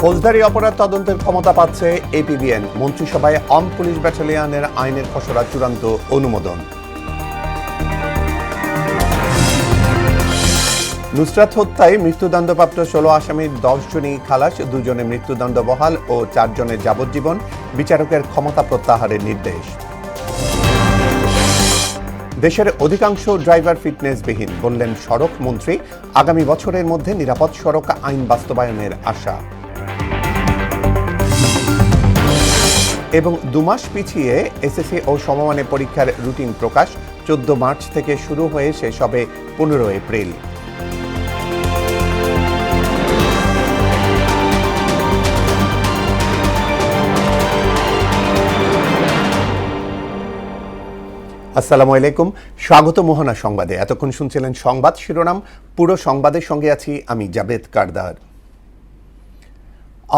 ফৌজদারি অপরাধ তদন্তের ক্ষমতা পাচ্ছে এপিবিএন। মন্ত্রিসভায় আর্মড পুলিশ ব্যাটালিয়নের আইনের খসড়া চূড়ান্ত অনুমোদন। নুসরাত হত্যায় মৃত্যুদণ্ডপ্রাপ্ত ১৬ আসামির ১০ জনই খালাস, ২ জনের মৃত্যুদণ্ড বহাল ও ৪ জনের যাবজ্জীবন। বিচারকের ক্ষমতা প্রত্যাহারের নির্দেশ। দেশের অধিকাংশ ড্রাইভার ফিটনেসবিহীন, বললেন সড়ক মন্ত্রী। আগামী বছরের মধ্যে নিরাপদ সড়ক আইন বাস্তবায়নের আশা। এবং ২ মাস পিছিয়ে এসএসসি ও সমমানের পরীক্ষার রুটিন প্রকাশ। ১৪ মার্চ থেকে শুরু হয়ে শেষ হবে ১৫ এপ্রিল। আসসালামু আলাইকুম, স্বাগত মোহনা সংবাদে। এতক্ষণ শুনছিলেন সংবাদ শিরোনাম। পুরো সংবাদের সঙ্গে আছি আমি Jabed Kardar.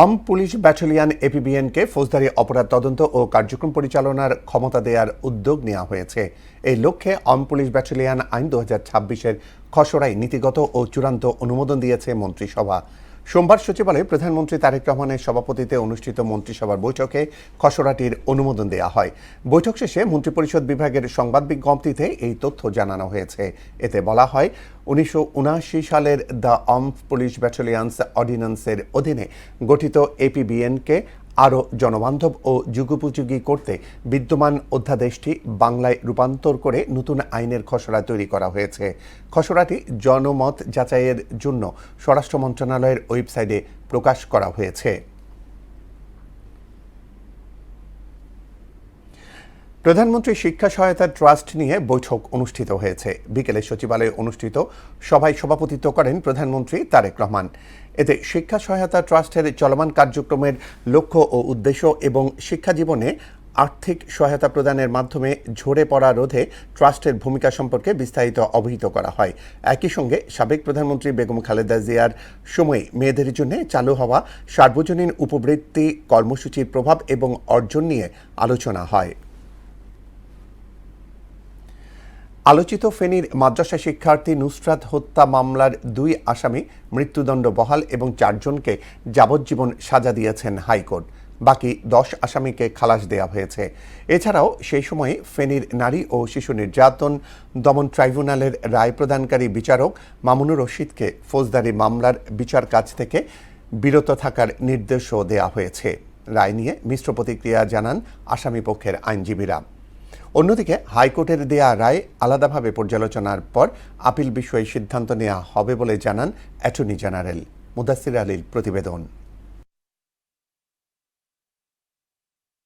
Armed police battalion এপিবিএনকে ফৌজদারি অপরাধ তদন্ত ও কার্যক্রম পরিচালনার ক্ষমতা দেওয়ার উদ্যোগ নেওয়া হয়েছে। এই লক্ষ্যে আর্মড পুলিশ ব্যাটালিয়ন আইন ২০২৬-এর খসড়ায় নীতিগত ও চূড়ান্ত অনুমোদন দিয়েছে মন্ত্রিসভা। সোমবার সচিবালয়ে প্রধানমন্ত্রী তারেক রহমানের সভাপতিত্বে অনুষ্ঠিত মন্ত্রিসভার বৈঠকে খসড়াটির অনুমোদন দেওয়া হয়। বৈঠক শেষে মন্ত্রিপরিষদ বিভাগের সংবাদ বিজ্ঞপ্তিতে এই তথ্য জানানো হয়েছে। এতে বলা হয়, ১৯৭৯ সালের দ্য আর্মড পুলিশ ব্যাটালিয়নস অর্ডিন্যান্সের অধীনে গঠিত এপিবিএনকে আরও জনবান্ধব ও যুগোপযোগী করতে বিদ্যমান অধ্যাদেশটি বাংলায় রূপান্তর করে নতুন আইনের খসড়া তৈরি করা হয়েছে। খসড়াটি জনমত যাচাইয়ের জন্য স্বরাষ্ট্র মন্ত্রণালয়ের ওয়েবসাইটে প্রকাশ করা হয়েছে। প্রধানমন্ত্রী শিক্ষা সহায়তা ট্রাস্ট নিয়ে বৈঠক অনুষ্ঠিত হয়েছে। বিকেলে সচিবালয়ে অনুষ্ঠিত সভায় সভাপতিত্ব করেন প্রধানমন্ত্রী তারেক রহমান। এতে শিক্ষা সহায়তা ট্রাস্টের চলমান কার্যক্রমের লক্ষ্য ও উদ্দেশ্য এবং শিক্ষা জীবনে আর্থিক সহায়তা প্রদানের মাধ্যমে ঝরে পড়া রোধে ট্রাস্টের ভূমিকা সম্পর্কে বিস্তারিত অবহিত করা হয়। একই সঙ্গে সাবেক প্রধানমন্ত্রী বেগম খালেদা জিয়ার সময়ে মেয়েদের জন্য চালু হওয়া সার্বজনীন উপবৃত্তি কর্মসূচির প্রভাব এবং অর্জন নিয়ে আলোচনা হয়। আলোচিত ফেনীর মাদ্রাসা শিক্ষার্থী নুসরাত হত্যা মামলার ২ আসামি মৃত্যুদণ্ড বহাল এবং ৪ জনকে যাবজ্জীবন সাজা দিয়েছেন হাইকোর্ট। বাকি ১০ আসামিকে খালাস দেওয়া হয়েছে। এছাড়াও সেই সময়ে ফেনীর নারী ও শিশু নির্যাতন দমন ট্রাইব্যুনালের রায় প্রদানকারী বিচারক মামুনুর রশিদকে ফৌজদারি মামলার বিচার কাজ থেকে বিরত থাকার নির্দেশও দেওয়া হয়েছে। রায় নিয়ে মিশ্র প্রতিক্রিয়া জানান আসামি পক্ষের আইনজীবীরা। অন্যদিকে হাইকোর্টের দেয়া রায় আলাদাভাবে পর্যালোচনার পর আপিল বিষয়ে সিদ্ধান্ত নেওয়া হবে বলে জানান অ্যাটর্নি জেনারেল। মুদাসসির আলীর প্রতিবেদন।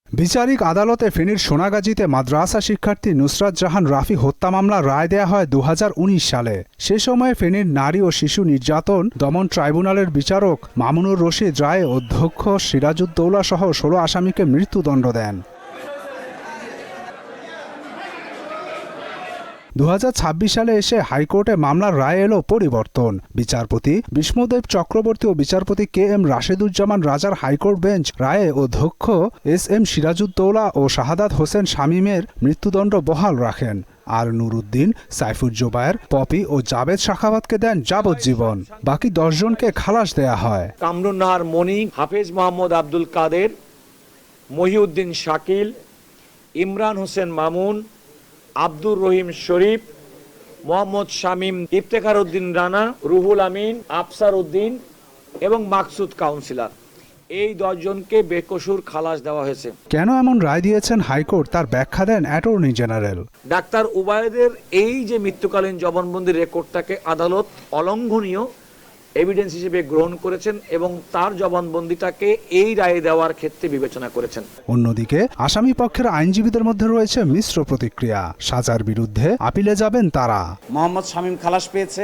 বিচারিক আদালতে ফেনীর সোনাগাজীতে মাদ্রাসা শিক্ষার্থী নুসরাত জাহান রাফি হত্যা মামলার রায় দেয়া হয় ২০১৯ সালে। সে সময়ে ফেনীর নারী ও শিশু নির্যাতন দমন ট্রাইব্যুনালের বিচারক মামুনুর রশিদ রায়ে অধ্যক্ষ সিরাজউদ্দৌলা সহ ১৬ আসামিকে মৃত্যুদণ্ড দেন। ২০২৬ সালে এসে হাইকোর্টে মামলার রায় এলো পরিবর্তন। বিচারপতি বিষ্ণুদেব চক্রবর্তী ও বিচারপতি কে এম রাশেদুজ্জামান রাজার হাইকোর্ট বেঞ্চ রায়ে অধ্যক্ষ এস এম সিরাজউদ্দৌলা ও শাহাদাত হোসেন শামীমের মৃত্যুদণ্ড বহাল রাখেন। আর নুরুদ্দিন, সাইফুজ্জোবায়ের, পপি ও জাবেদ শাখাওয়াতকে দেন যাবজ্জীবন। বাকি ১০ জনকে খালাস দেয়া হয়। কামরুন নাহার মনি, হাফেজ মোহাম্মদ আব্দুল কাদের, মহিউদ্দিন শাকিল, ইমরান হোসেন মামুন, আব্দুর রহিম শরীফ, মোহাম্মদ শামীম, ইফতেখার উদ্দিন রানা, রুহুল আমিন, আফসার উদ্দিন এবং মাকসুদ কাউন্সিলর, এই ১০ জনকে বেকসুর খালাস দেওয়া হয়েছে। কেন এমন রায় দিয়েছেন হাইকোর্ট তার ব্যাখ্যা দেন অ্যাটর্নি জেনারেল। ডাক্তার উবায়েদের এই যে মৃত্যুকালীন জবানবন্দির রেকর্ডটাকে আদালত অলঙ্ঘনীয় এভিডেন্স হিসেবে গ্রহণ করেছেন এবং তার জবানবন্দিটাকে এই রায় দেওয়ার ক্ষেত্রে বিবেচনা করেছেন। অন্যদিকে আসামি পক্ষের আইনজীবীদের মধ্যে রয়েছে মিশ্র প্রতিক্রিয়া। সাজার বিরুদ্ধে আপিলে যাবেন তারা। মোহাম্মদ শামীম খালাস পেয়েছে,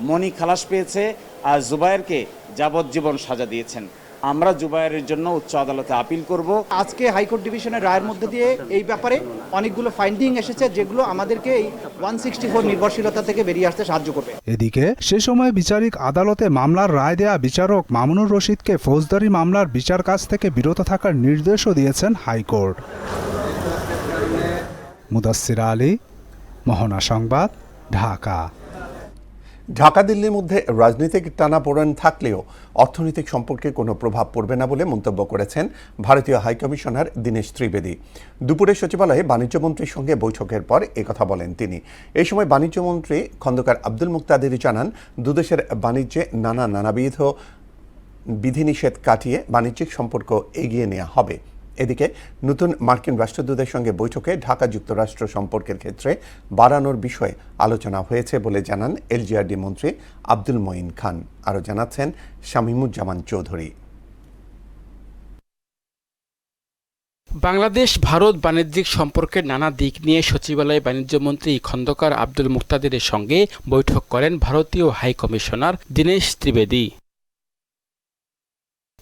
মনি খালাস পেয়েছে, আর জুবায়েরকে যাবজ্জীবন সাজা দিয়েছেন। আমরা জুবায়েরের জন্য উচ্চ আদালতে আপিল করব। আজকে হাইকোর্ট ডিভিশনের রায়ের মধ্যে দিয়ে এই ব্যাপারে অনেকগুলো ফাইন্ডিং এসেছে, যেগুলো আমাদেরকে এই 164 নির্ভরশীলতা থেকে বেরিয়ে আসতে সাহায্য করবে। এদিকে সে সময় বিচারিক আদালতে মামলার রায় দেয়া বিচারক মামুনুর রশিদকে ফৌজদারি মামলার বিচার কাজ থেকে বিরত থাকার নির্দেশও দিয়েছেন হাইকোর্ট। মুদাসসির আলী, মোহনা সংবাদ, ঢাকা। ঢাকা দিল্লির মধ্যে রাজনৈতিক টানাপোড়েন থাকলেও অর্থনৈতিক সম্পর্কে কোনো প্রভাব পড়বে না বলে মন্তব্য করেছেন ভারতীয় হাইকমিশনার দীনেশ ত্রিবেদী। দুপুরে সচিবালয়ে বাণিজ্যমন্ত্রীর সঙ্গে বৈঠকের পর একথা বলেন তিনি। এই সময় বাণিজ্যমন্ত্রী খন্দকার আব্দুল মুক্তাদির জানান, দুদেশের বাণিজ্যে নানাবিধ বিধিনিষেধ কাটিয়ে বাণিজ্যিক সম্পর্ক এগিয়ে নেওয়া হবে। এদিকে নতুন মার্কিন রাষ্ট্রদূতের সঙ্গে বৈঠকে ঢাকা যুক্তরাষ্ট্র সম্পর্কের ক্ষেত্রে বাড়ানোর বিষয়ে আলোচনা হয়েছে বলে জানান এলজিআরডি মন্ত্রী আব্দুল মঈন খান। আরও জানাচ্ছেন শামীমুজ্জামান চৌধুরী। বাংলাদেশ ভারত বাণিজ্যিক সম্পর্কের নানা দিক নিয়ে সচিবালয়ে বাণিজ্যমন্ত্রী খন্দকার আব্দুল মুক্তাদিরের সঙ্গে বৈঠক করেন ভারতীয় হাইকমিশনার দীনেশ ত্রিবেদী।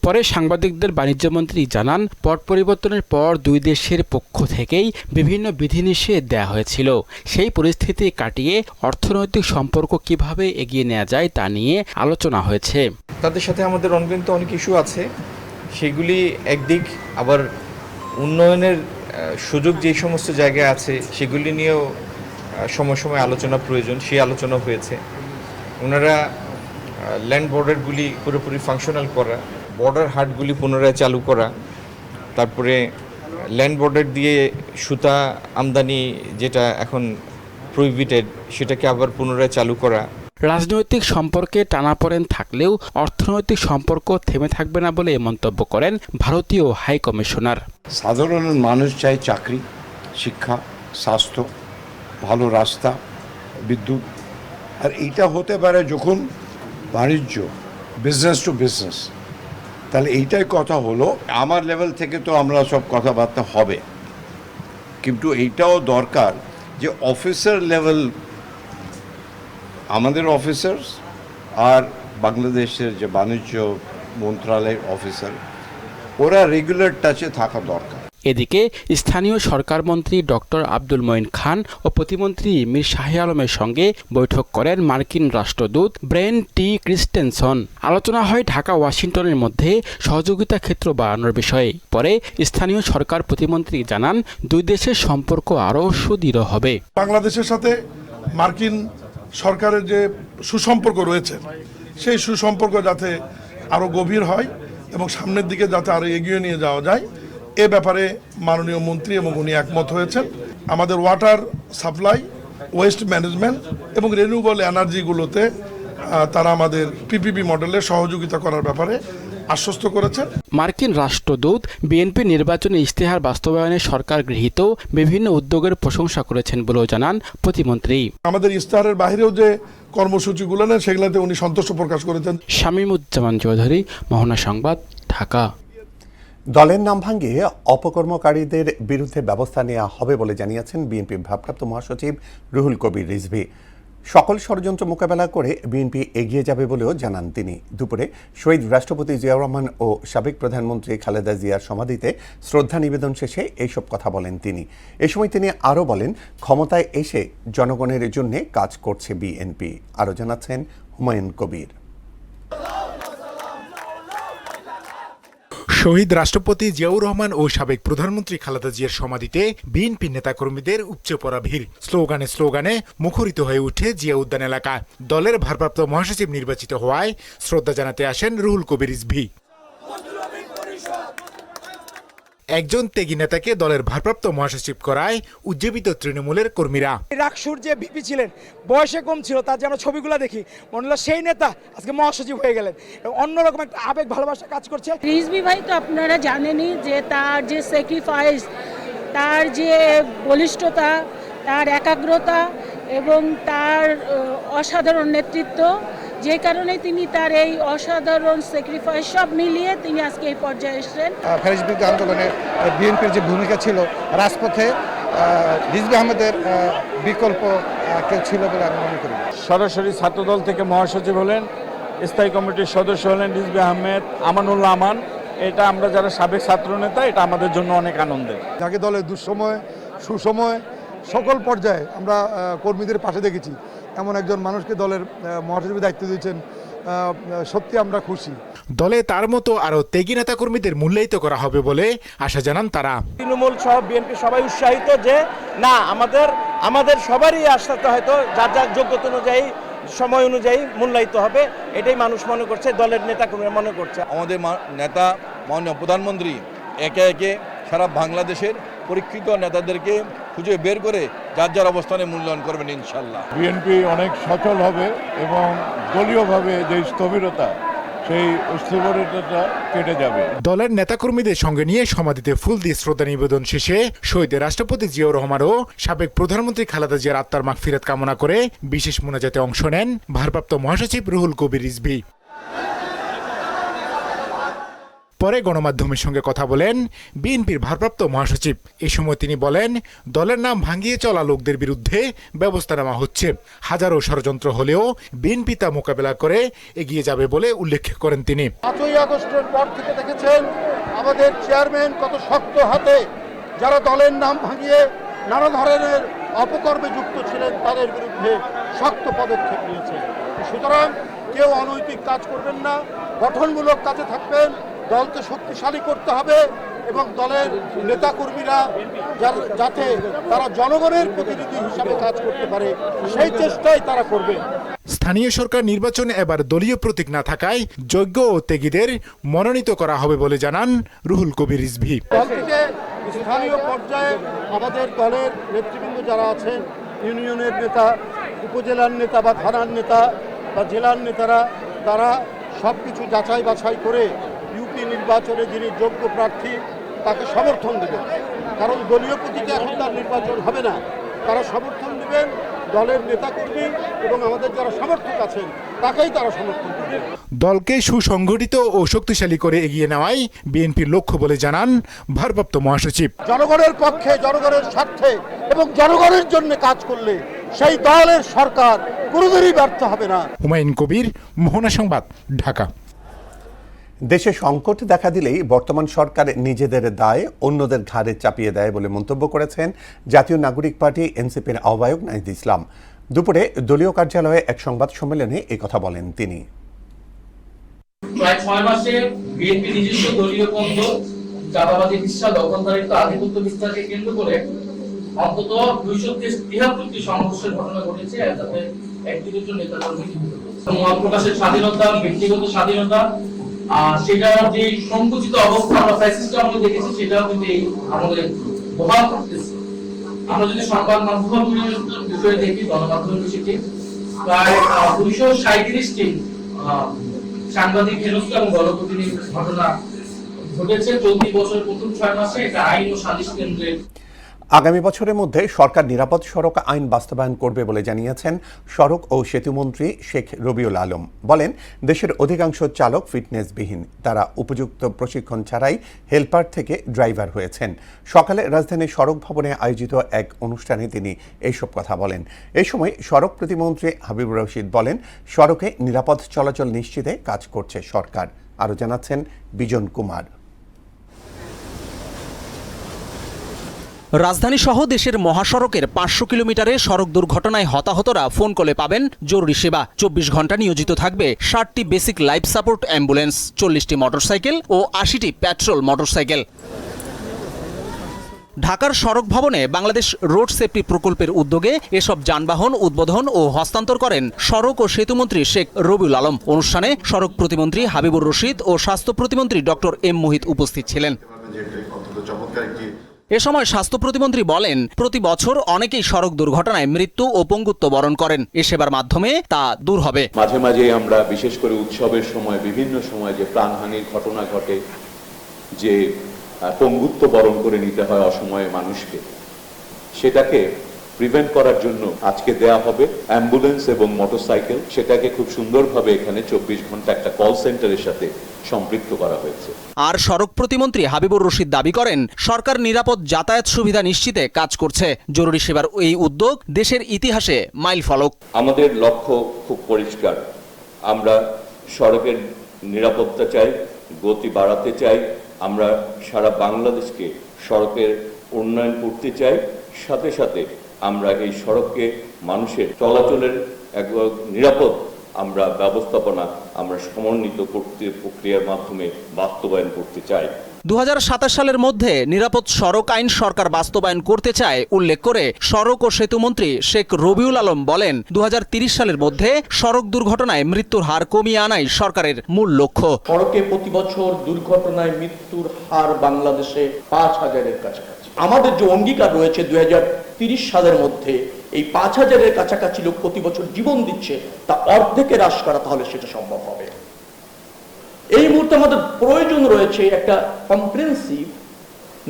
পরে সাংবাদিকদের বাণিজ্যমন্ত্রী জানান, পট পরিবর্তনের পর দুই দেশের পক্ষ থেকেই বিভিন্ন বিধিনিষেধ দেওয়া হয়েছিল। সেই পরিস্থিতি কাটিয়ে অর্থনৈতিক সম্পর্ক কিভাবে এগিয়ে নেওয়া যায় তা নিয়ে আলোচনা হয়েছে। তাদের সাথে আমাদের অনগোয়িং তো অনেক ইস্যু আছে, সেগুলি একদিক, আবার উন্নয়নের সুযোগ যেই সমস্ত জায়গায় আছে সেগুলি নিয়েও সময় সময় আলোচনা প্রয়োজন, সেই আলোচনা হয়েছে। ওনারা ল্যান্ড বর্ডারগুলি পুরোপুরি ফাংশনাল করা, বর্ডার হাটগুলি পুনরায় চালু করা, তারপরে ল্যান্ড বর্ডার দিয়ে সুতা আমদানি যেটা এখন প্রহিবিটেড সেটাকে আবার পুনরায় চালু করা। রাজনৈতিক সম্পর্কে টানাপোড়েন থাকলেও অর্থনৈতিক সম্পর্ক থেমে থাকবে না বলে মন্তব্য করেন ভারতীয় হাইকমিশনার। সাধারণ মানুষ চায় চাকরি, শিক্ষা, স্বাস্থ্য, ভালো রাস্তা, বিদ্যুৎ। আর এইটা হতে পারে যখন বাণিজ্য, বিজনেস টু বিজনেস। তাহলে এইটাই কথা হলো, আমার লেভেল থেকে তো আমরা সব কথাবার্তা হবে, কিন্তু এইটাও দরকার যে অফিসার লেভেল, আমাদের অফিসার্স আর বাংলাদেশের যে বাণিজ্য মন্ত্রণালয়ের অফিসার, ওরা রেগুলার টাচে থাকা দরকার। এদিকে স্থানীয় সরকার মন্ত্রী ডক্টর আব্দুল মঈন খান ও প্রতিমন্ত্রী মীর শাহ আলমের সঙ্গে বৈঠক করেন মার্কিন রাষ্ট্রদূত ব্রেন টি ক্রিস্টেনসন। আলোচনা হয় ঢাকা ওয়াশিংটনের মধ্যে সহযোগিতা ক্ষেত্র বাড়ানোর বিষয়ে। পরে স্থানীয় সরকার প্রতিমন্ত্রী জানান, দুই দেশের সম্পর্ক আরও সুদৃঢ় হবে। বাংলাদেশের সাথে মার্কিন সরকারের যে সুসম্পর্ক রয়েছে, সেই সুসম্পর্ক যাতে আরও গভীর হয় এবং সামনের দিকে যাতে আরও এগিয়ে নিয়ে যাওয়া যায়, এ ব্যাপারে মাননীয় মন্ত্রী এবং উনি একমত হয়েছেন। আমাদের ওয়াটার সাপ্লাই, ওয়েস্ট ম্যানেজমেন্ট এবং রিনিউয়েবল এনার্জিগুলোতে তারা আমাদের পিপিপি মডেলে সহযোগিতা করার ব্যাপারে আশ্বস্ত করেছেন। মার্কিন রাষ্ট্রদূত বিএনপি নির্বাচনী ইশতেহার বাস্তবায়নে সরকার গৃহীত বিভিন্ন উদ্যোগের প্রশংসা করেছেন বলেও জানান প্রতিমন্ত্রী। আমাদের ইশতেহারের বাইরেও যে কর্মসূচিগুলো নেন সেগুলোতে উনি সন্তোষ প্রকাশ করেছেন। শামীমুজ্জামান চৌধুরী, মোহনা সংবাদ, ঢাকা। দলের নাম ভাঙিয়ে অপকর্মকারীদের বিরুদ্ধে ব্যবস্থা নেওয়া হবে বলে জানিয়েছেন বিএনপি ভারপ্রাপ্ত মহাসচিব রুহুল কবির রিজভী। সকল ষড়যন্ত্র মোকাবেলা করে বিএনপি এগিয়ে যাবে বলেও জানান তিনি। দুপুরে শহীদ রাষ্ট্রপতি জিয়াউর রহমান ও সাবেক প্রধানমন্ত্রী খালেদা জিয়ার সমাধিতে শ্রদ্ধা নিবেদন শেষে এইসব কথা বলেন তিনি। এ সময় তিনি আরও বলেন, ক্ষমতায় এসে জনগণের জন্য কাজ করছে বিএনপি। আরও জানাচ্ছেন হুমায়ুন কবির। শহীদ রাষ্ট্রপতি জিয়াউর রহমান ও সাবেক প্রধানমন্ত্রী খালেদা জিয়ার সমাধিতে বিএনপি নেতাকর্মীদের উপচে পড়া ভিড়। স্লোগানে মুখরিত হয়ে উঠে জিয়া উদ্যান এলাকা। দলের ভারপ্রাপ্ত মহাসচিব নির্বাচিত হওয়ায় শ্রদ্ধা জানাতে আসেন রুহুল কবির রিজভী। একজন ত্যাগী নেতাকে দলের ভারপ্রাপ্ত মহাসচিব করায় উজ্জীবিত তৃণমূলের কর্মীরা। রাকসুর যে ভিপি ছিলেন, বয়সে কম ছিল, তার যে আমরা ছবিগুলো দেখি মনে হলো সেই নেতা আজকে মহাসচিব হয়ে গেলেন। অন্যরকম একটা আবেগ ভালোবাসা কাজ করছে। রিজভী ভাই তো আপনারা জানেনই যে তার যে স্যাক্রিফাইস, তার যে বলিষ্ঠতা, তার একাগ্রতা এবং তার অসাধারণ নেতৃত্ব, যে কারণে তিনি তার এই অসাধারণ স্যাক্রিফাইস সব মিলিয়ে তিনি আজকে এই পর্যায়ে এসেছেন। ফ্যাসিস্ট বিরোধী আন্দোলনে বিএনপির যে ভূমিকা ছিল রাজপথে, রিজভী আহমেদের বিকল্প কেউ ছিল বলে আমি মনে করি। সরাসরি ছাত্রদল থেকে মহাসচিব হলেন, স্থায়ী কমিটির সদস্য হলেন রিজভী আহমেদ, আমানুল্লাহ আমান। এটা আমরা যারা সাবেক ছাত্র নেতা, এটা আমাদের জন্য অনেক আনন্দের। যাকে দলের দুঃসময় সুসময় সকল পর্যায়ে আমরা কর্মীদের পাশে দেখেছি, এমন একজন মানুষকে দলের মহাসচিবের দায়িত্ব দিয়েছেন, সত্যি আমরা খুশি। দলে তার মতো আরও ত্যাগী নেতা কর্মীদের মূল্যায়িত করা হবে বলে আশা জানান তারা। তৃণমূল সহ বিএনপি সবাই উৎসাহিত যে না, আমাদের সবারই আশাতে হয়তো যার যার যোগ্যতা অনুযায়ী সময় অনুযায়ী মূল্যায়িত হবে, এটাই মানুষ মনে করছে, দলের নেতাকর্মীরা মনে করছে। আমাদের নেতা মাননীয় প্রধানমন্ত্রী একে একে সারা বাংলাদেশের পরীক্ষিত নেতাদেরকে খুঁজে বের করে যার যার অবস্থানে মূল্যায়ন করবেন ইনশাল্লাহ। বিএনপি অনেক সচল হবে এবং দলীয়ভাবে যে স্থবিরতা, সেই স্থবিরতাটা কেটে যাবে। দলের নেতাকর্মীদের সঙ্গে নিয়ে সমাধিতে ফুল দিয়ে শ্রদ্ধা নিবেদন শেষে শহীদ রাষ্ট্রপতি জিয়াউর রহমান ও সাবেক প্রধানমন্ত্রী খালেদা জিয়ার আত্মার মাগফিরাত কামনা করে বিশেষ মোনাজাতে অংশ নেন ভারপ্রাপ্ত মহাসচিব রুহুল কবির রিজভী। পরে গণমাধ্যমের সঙ্গে কথা বলেন বিএনপির ভারপ্রাপ্ত মহাসচিব। এ সময় তিনি বলেন, দলের নাম ভাঙিয়ে চলা লোকদের বিরুদ্ধে ব্যবস্থা নেওয়া হচ্ছে। হাজারো ষড়যন্ত্র হলেও বিএনপি তা মোকাবেলা করে এগিয়ে যাবে বলে উল্লেখ করেন তিনি। 5ই আগস্টের পর থেকে দেখেছেন আমাদের চেয়ারম্যান কত শক্ত হাতে যারা দলের নাম ভাঙিয়ে নানা ধরনের অপকর্মে যুক্ত ছিলেন তাদের বিরুদ্ধে শক্ত পদক্ষেপ নিয়েছে। সুতরাং কেউ অনৈতিক কাজ করবেন না, গঠনমূলক কাজে থাকবেন। দলকে শক্তিশালী করতে হবে এবং দলের নেতাকর্মীরা যাতে তারা জনগণের প্রতিনিধি হিসাবে কাজ করতে পারে সেই চেষ্টাই তারা করবে। স্থানীয় সরকার নির্বাচনে এবার দলীয় প্রতীক না থাকায় যোগ্য ও ত্যাগীদের মনোনীত করা হবে বলে জানান রুহুল কবির রিজভী। দল থেকে স্থানীয় পর্যায়ে আমাদের দলের নেতৃবৃন্দ যারা আছেন, ইউনিয়নের নেতা, উপজেলার নেতা বা থানার নেতা বা জেলার নেতারা, তারা সব কিছু যাচাই বাছাই করে ইউপি নির্বাচনে যিনি যোগ্য প্রার্থী তাকে সমর্থন দেবেন। কারণ দলীয় প্রতীকে এখন তার নির্বাচন হবে না, তারা সমর্থন দেবেন দলের নেতাকর্মী এবং আমাদের যারা সমর্থক আছেন তাকেই তারা সমর্থন করবেন। দলকে সুসংগঠিত ও শক্তিশালী করে এগিয়ে নেওয়াই বিএনপির লক্ষ্য বলে জানান ভারপ্রাপ্ত মহাসচিব। জনগণের পক্ষে, জনগণের স্বার্থে এবং জনগণের জন্য কাজ করলে সেই দলের সরকার কোনোদিনই ব্যর্থ হবে না। হুমায়ুন কবির, মোহনা সংবাদ, ঢাকা। দেশে সংকট দেখা দিলেই বর্তমান সরকার নিজেদের দায় অন্যদের ঘাড়ে চাপিয়ে দেয় বলে মন্তব্য করেছেন জাতীয় নাগরিক পার্টি এনসিপির আহ্বায়ক নাহিদ ইসলাম। দুপুরে দলীয় কার্যালয়ে এক সংবাদ সম্মেলনে কথা বলেন তিনি। প্রায় 6 মাসে বিএনপি নিজস্ব দলীয় পন্থ, চাঁদাবাজি, হিংসা, দখলদারিত্ব, আধিপত্য বিস্তারকে কেন্দ্র করে অন্তত 273টি সংঘর্ষের ঘটনা ঘটেছে, যাতে একটি দুটো নেতাকর্মী মত প্রকাশের স্বাধীনতা, ব্যক্তিগত স্বাধীনতা, সেটা যে সংকুচিত অবস্থা আমরা ফ্যাসিস্ট আমলে দেখেছি, সেটাও কিন্তু আমাদের প্রভাব করতেছে। আমরা যদি সংবাদ মাধ্যমের বিষয়ে দেখি, গণমাধ্যমের বিষয়টি প্রায় 237টি সাংবাদিক হেনস্থা এবং গণপ্রতিনিধির ঘটনা ঘটেছে চলতি বছরের প্রথম 6 মাসে। এটা আইন ও সালিশ কেন্দ্রের। আগামী বছরের মধ্যে সরকার নিরাপদ সড়ক আইন বাস্তবায়ন করবে বলে জানিয়েছেন সড়ক ও সেতুমন্ত্রী শেখ রবিউল আলম। বলেন, দেশের অধিকাংশ চালক ফিটনেসবিহীন, তারা উপযুক্ত প্রশিক্ষণ ছাড়াই হেলপার থেকে ড্রাইভার হয়েছেন। সকালে রাজধানীর সড়ক ভবনে আয়োজিত এক অনুষ্ঠানে তিনি এইসব কথা বলেন। এই সময় সড়ক প্রতিমন্ত্রী হাবিবুর রশিদ বলেন, সড়কে নিরাপদ চলাচল নিশ্চিতে কাজ করছে সরকার। আরও জানাচ্ছেন বিজন কুমার। রাজধানী সহ দেশের মহাসড়কের 500 কিলোমিটারে সড়ক দুর্ঘটনায় হতাহতরা ফোন কলে পাবেন জরুরি সেবা। 24 ঘন্টা নিয়োজিত থাকবে 60টি বেসিক লাইফ সাপোর্ট অ্যাম্বুলেন্স, 40টি মোটরসাইকেল ও 80টি পেট্রোল মোটরসাইকেল। ঢাকার সড়ক ভবনে বাংলাদেশ রোড সেফটি প্রকল্পের উদ্যোগে এসব যানবাহন উদ্বোধন ও হস্তান্তর করেন সড়ক ও সেতুমন্ত্রী শেখ রবিউল আলম। অনুষ্ঠানে সড়ক প্রতিমন্ত্রী হাবিবুর রশিদ ও স্বাস্থ্য প্রতিমন্ত্রী ডক্টর এম মুহিত উপস্থিত ছিলেন। এ সময় স্বাস্থ্য প্রতিমন্ত্রী বলেন, প্রতি বছর অনেকেই সড়ক দুর্ঘটনায় মৃত্যু ও পঙ্গুত্ব বরণ করেন। এ সেবার মাধ্যমে তা দূর হবে। মাঝে মাঝে আমরা বিশেষ করে উৎসবের সময়, বিভিন্ন সময় যে প্রাণহানির ঘটনা ঘটে, যে পঙ্গুত্ব বরণ করে নিতে হয় অসময়ে মানুষকে, সেটাকে প্রিভেন্ট করার জন্য আজকে দেয়া হবে অ্যাম্বুলেন্স এবং মোটরসাইকেল। সেটাকে খুব সুন্দরভাবে এখানে 24 ঘন্টা একটা কল সেন্টারের সাথে সম্পৃক্ত করা হয়েছে। আর সড়ক প্রতিমন্ত্রী হাবিবুর রশিদ দাবি করেন, সরকার নিরাপদ যাতায়াত সুবিধা নিশ্চিতে কাজ করছে। জরুরি সেবার এই উদ্যোগ দেশের ইতিহাসে মাইল ফলক। আমাদের লক্ষ্য খুব পরিষ্কার, আমরা সড়কের নিরাপত্তা চাই, গতি বাড়াতে চাই, আমরা সারা বাংলাদেশকে সড়কের উন্নয়ন করতে চাই। সাথে সাথে আমরা এই সড়ককে মানুষের চলাচলের এক নিরাপদ ব্যবস্থাপনা আমরা সমন্বিত প্রক্রিয়ার মাধ্যমে বাস্তবায়ন করতে চাই। 2027 সালের মধ্যে নিরাপদ সড়ক আইন সরকার বাস্তবায়ন করতে চায় উল্লেখ করে সড়ক ও সেতুমন্ত্রী শেখ রবিউল আলম বলেন 2030 সালের মধ্যে সড়ক দুর্ঘটনায় মৃত্যুর হার কমিয়ে আনাই সরকারের মূল লক্ষ্য। সড়কে প্রতি বছর দুর্ঘটনায় মৃত্যুর হার বাংলাদেশে 5,000-এর কাছাকাছি। আমাদের যে অঙ্গীকার রয়েছে 2030 সালের মধ্যে এই 5,000-এর কাছাকাছি লোক প্রতি বছর জীবন দিচ্ছে, তা অর্ধেকে হ্রাস করা, তাহলে সেটা সম্ভব হবে। এই মুহূর্তে আমাদের প্রয়োজন রয়েছে একটা কম্প্রিহেনসিভ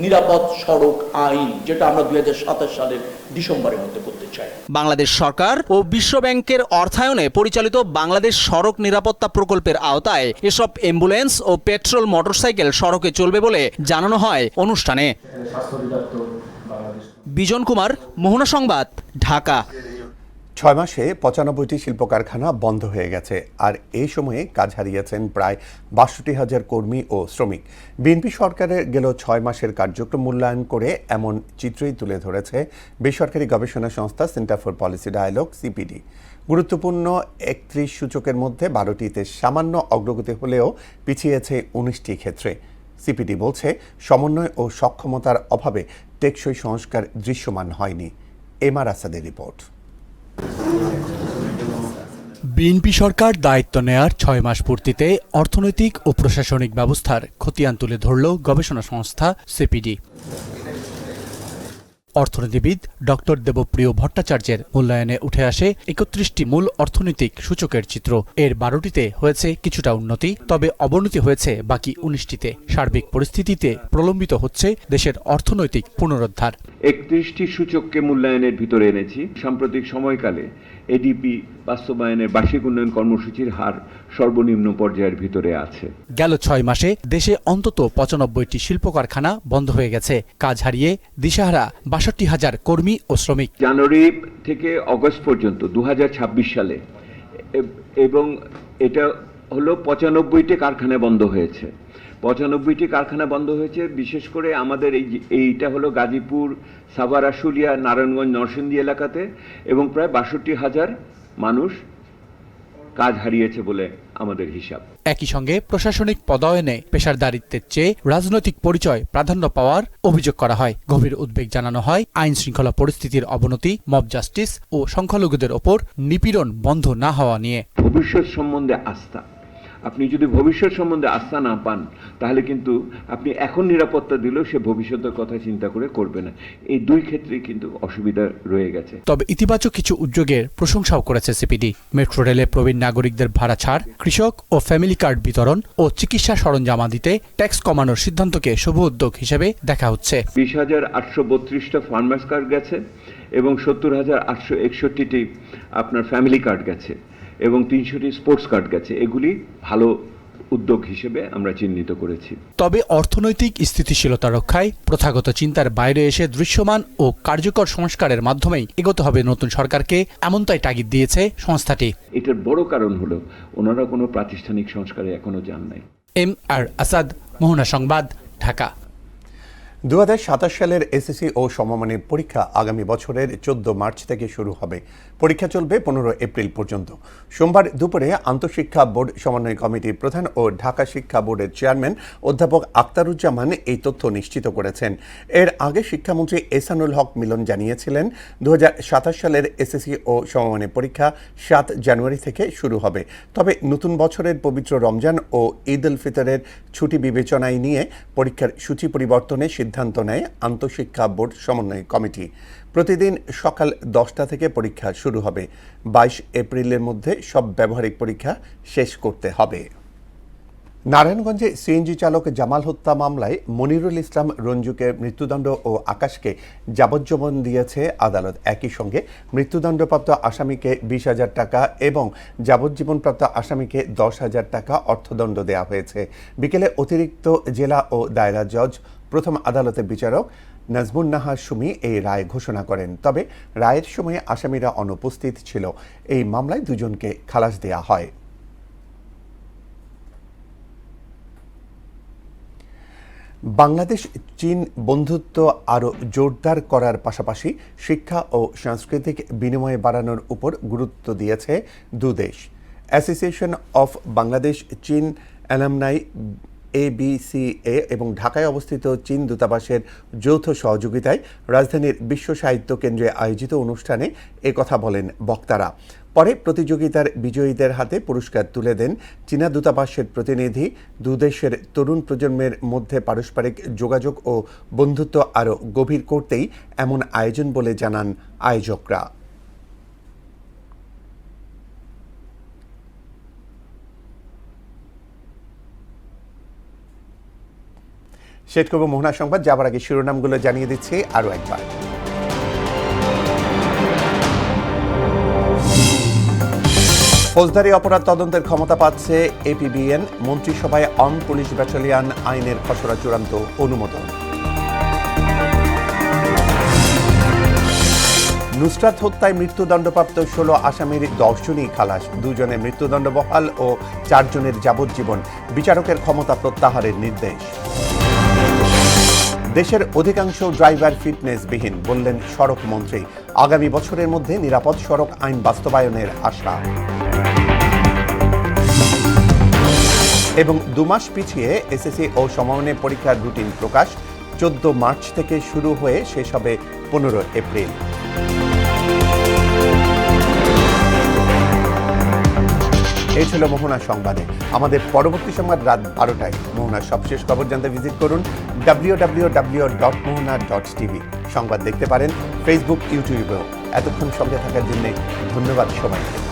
নিরাপদ সড়ক আইন, যেটা আমরা 2027 সালের ডিসেম্বরের মধ্যে করতে চাই। বাংলাদেশ সরকার ও বিশ্ব ব্যাংকের অর্থায়নে পরিচালিত বাংলাদেশ সড়ক নিরাপত্তা প্রকল্পের আওতায় এসব অ্যাম্বুলেন্স ও পেট্রোল মোটরসাইকেল সড়কে চলবে বলে জানানো হয় অনুষ্ঠানে। বিজন কুমার, মোহনা সংবাদ, ঢাকা। 6 মাসে 95টি শিল্প কারখানা বন্ধ হয়ে গেছে, আর এই সময়ে কাজ হারিয়েছেন প্রায় 62,000 কর্মী ও শ্রমিক। বিএনপি সরকারের গেল 6 মাসের কার্যক্রম মূল্যায়ন করে এমন চিত্রই তুলে ধরেছে বেসরকারি গবেষণা সংস্থা centre for policy dialogue CPD. গুরুত্বপূর্ণ 31 সূচকের মধ্যে 12টিতে সামান্য অগ্রগতি হলেও পিছিয়েছে 19টি ক্ষেত্রে। সিপিডি বলছে সমন্বয় ও সক্ষমতার অভাবে টেকসই সংস্কার দৃশ্যমান হয়নি। এমআর আসাদের রিপোর্ট। বিএনপি সরকার দায়িত্ব নেয়ার 6 মাস পূর্তিতে অর্থনৈতিক ও প্রশাসনিক ব্যবস্থার খতিয়ান তুলে ধরল গবেষণা সংস্থা সিপিডি। অর্থনীতিবিদ ডক্টর দেবপ্রিয় ভট্টাচার্যের মূল্যায়নে উঠে আসে 31টি মূল অর্থনৈতিক সূচকের চিত্র। এর 12টিতে হয়েছে কিছুটা উন্নতি, তবে অবনতি হয়েছে বাকি 19টিতে। সার্বিক পরিস্থিতিতে প্রলম্বিত হচ্ছে দেশের অর্থনৈতিক পুনরুদ্ধার। 31টি সূচককে মূল্যায়নের ভিতরে এনেছি। সাম্প্রতিক সময়কালে এডিপি বাস্তবায়নের বার্ষিক উন্নয়ন কর্মসূচির হার সর্বনিম্ন পর্যায়ের ভিতরে আছে। গেল 6 মাসে দেশে অন্তত 95টি শিল্প কারখানা বন্ধ হয়ে গেছে। কাজ হারিয়ে দিশাহারা 62,000 কর্মী ও শ্রমিক। জানুয়ারি থেকে অগস্ট পর্যন্ত 2026 সালে এবং এটা হলো 95টি কারখানা বন্ধ হয়েছে। 95টি কারখানা বন্ধ হয়েছে। বিশেষ করে আমাদের এইটা হলো গাজীপুর, সাভার, আশুলিয়া, নারায়ণগঞ্জ, নরসিংদী এলাকাতে, এবং প্রায় 62,000 মানুষ কাজ হারিয়েছে বলে আমাদের হিসাব। একই সঙ্গে প্রশাসনিক পদায়নে পেশাদারিত্বের চেয়ে রাজনৈতিক পরিচয় প্রাধান্য পাওয়ার অভিযোগ করা হয়। গভীর উদ্বেগ জানানো হয় আইন শৃঙ্খলা পরিস্থিতির অবনতি, মব জাস্টিস ও সংখ্যালঘুদের ওপর নিপীড়ন বন্ধ না হওয়া নিয়ে। ভবিষ্যৎ সম্বন্ধে আস্থা, আপনি যদি ভবিষ্যৎ সম্বন্ধে আস্থা না পান, তাহলে কিন্তু আপনি এখন নিরাপত্তা দিলেও সে ভবিষ্যতের কথা চিন্তা করে করবে না। এই দুই ক্ষেত্রেই কিন্তু অসুবিধা রয়ে গেছে। তবে ইতিবাচক কিছু উদ্যোগের প্রশংসাও করেছে সিপিডি। মেট্রো রেলে প্রবীণ নাগরিকদের ভাড়া ছাড়, কৃষক ও ফ্যামিলি কার্ড বিতরণ ও চিকিৎসা সরঞ্জামাদিতে ট্যাক্স কমানোর সিদ্ধান্তকে শুভ উদ্যোগ হিসেবে দেখা হচ্ছে। 20,832টা ফার্মার্স কার্ড গেছে এবং 70,861টি আপনার ফ্যামিলি কার্ড গেছে এবং 300টি স্পোর্টস কার্ড গেছে। এগুলি ভালো উদ্যোগ হিসেবে আমরা চিহ্নিত করেছি। তবে অর্থনৈতিক স্থিতিশীলতা রক্ষায় প্রথাগত চিন্তার বাইরে এসে দৃশ্যমান ও কার্যকর সংস্কারের মাধ্যমেই এগোতে হবে নতুন সরকারকে, এমনটাই তাগিদ দিয়েছে সংস্থাটি। এটার বড় কারণ হলো ওনারা কোনো প্রাতিষ্ঠানিক সংস্কারে এখনো যান নাই। এমআর আসাদ, মোহনা সংবাদ, ঢাকা। 2027 সালের এসএসসি ও সমমানের পরীক্ষা আগামী বছরের 14 মার্চ থেকে শুরু হবে। পরীক্ষা চলবে 15 এপ্রিল পর্যন্ত। সোমবার দুপুরে আন্তঃশিক্ষা বোর্ড সমন্বয় কমিটির প্রধান ও ঢাকা শিক্ষা বোর্ডের চেয়ারম্যান অধ্যাপক আখতারুজ্জামান এই তথ্য নিশ্চিত করেছেন। এর আগে শিক্ষামন্ত্রী এহসানুল হক মিলন জানিয়েছিলেন 2027 সালের এসএসসি ও সমমানের পরীক্ষা 7 জানুয়ারি থেকে শুরু হবে। তবে নতুন বছরের পবিত্র রমজান ও ঈদ উল ফিতরের ছুটি বিবেচনায় নিয়ে পরীক্ষার সূচি পরিবর্তনের সিদ্ধান্ত নেয় আন্তঃশিক্ষা বোর্ড সমন্বয় কমিটি। প্রতিদিন সকাল 10টা থেকে পরীক্ষা শুরু হবে। 22 এপ্রিলের মধ্যে সব ব্যবহারিক পরীক্ষা শেষ করতে হবে। নারায়ণগঞ্জে সিএনজি চালক জামাল হত্যা মামলায় মনিরুল ইসলাম রঞ্জুকে মৃত্যুদণ্ড ও আকাশকে যাবজ্জীবন দিয়েছে আদালত। একই সঙ্গে মৃত্যুদণ্ডপ্রাপ্ত আসামিকে 20,000 টাকা এবং যাবজ্জীবনপ্রাপ্ত আসামিকে 10,000 টাকা অর্থদণ্ড দেওয়া হয়েছে। বিকেলে অতিরিক্ত জেলা ও দায়রা জজ প্রথম আদালতের বিচারক নাজমুন নাহার সুমি এই রায় ঘোষণা করেন। তবে রায়ের সময়ে আসামিরা অনুপস্থিত ছিল। এই মামলায় দুজনকে খালাস দেওয়া হয়। বাংলাদেশ চীন বন্ধুত্ব আরও জোরদার করার পাশাপাশি শিক্ষা ও সাংস্কৃতিক বিনিময় বাড়ানোর উপর গুরুত্ব দিয়েছে দুদেশ। অ্যাসোসিয়েশন অফ বাংলাদেশ চীন অ্যালামনাই ABCA এবং ঢাকায় অবস্থিত চীন দূতাবাসের যৌথ সহযোগিতায় রাজধানীর বিশ্ব সাহিত্য কেন্দ্রে আয়োজিত অনুষ্ঠানে একথা বলেন বক্তারা। পরে প্রতিযোগিতার বিজয়ীদের হাতে পুরস্কার তুলে দেন চীনা দূতাবাসের প্রতিনিধি। দুদেশের তরুণ প্রজন্মের মধ্যে পারস্পরিক যোগাযোগ ও বন্ধুত্ব আরও গভীর করতেই এমন আয়োজন বলে জানান আয়োজকরা। শেষ করব মোহনা সংবাদ। যাবার আগে শিরোনামগুলো জানিয়ে দিচ্ছি আরও একবার। ফৌজদারি অপরাধ তদন্তের ক্ষমতা পাচ্ছে APBN। মন্ত্রিসভায় আর্মড পুলিশ ব্যাটালিয়ন আইনের খসড়া চূড়ান্ত অনুমোদন। নুসরাত হত্যায় মৃত্যুদণ্ডপ্রাপ্ত 16 আসামির 10 জনই খালাস। 2 জনের মৃত্যুদণ্ড বহাল ও 4 জনের যাবজ্জীবন। বিচারকের ক্ষমতা প্রত্যাহারের নির্দেশ। দেশের অধিকাংশ ড্রাইভার ফিটনেসবিহীন, বললেন সড়ক মন্ত্রী। আগামী বছরের মধ্যে নিরাপদ সড়ক আইন বাস্তবায়নের আশা। এবং 2 মাস পিছিয়ে SSC ও সমমানের পরীক্ষার রুটিন প্রকাশ। 14 মার্চ থেকে শুরু হয়ে শেষ হবে 15 এপ্রিল। এই ছিল মোহনা সংবাদে। আমাদের পরবর্তী সংবাদ রাত 12টায়। মোহনার সবশেষ খবর জানতে ভিজিট করুন www.mohana.tv। সংবাদ দেখতে পারেন ফেসবুক, ইউটিউবেও। এতক্ষণ সঙ্গে থাকার জন্য ধন্যবাদ সবাইকে।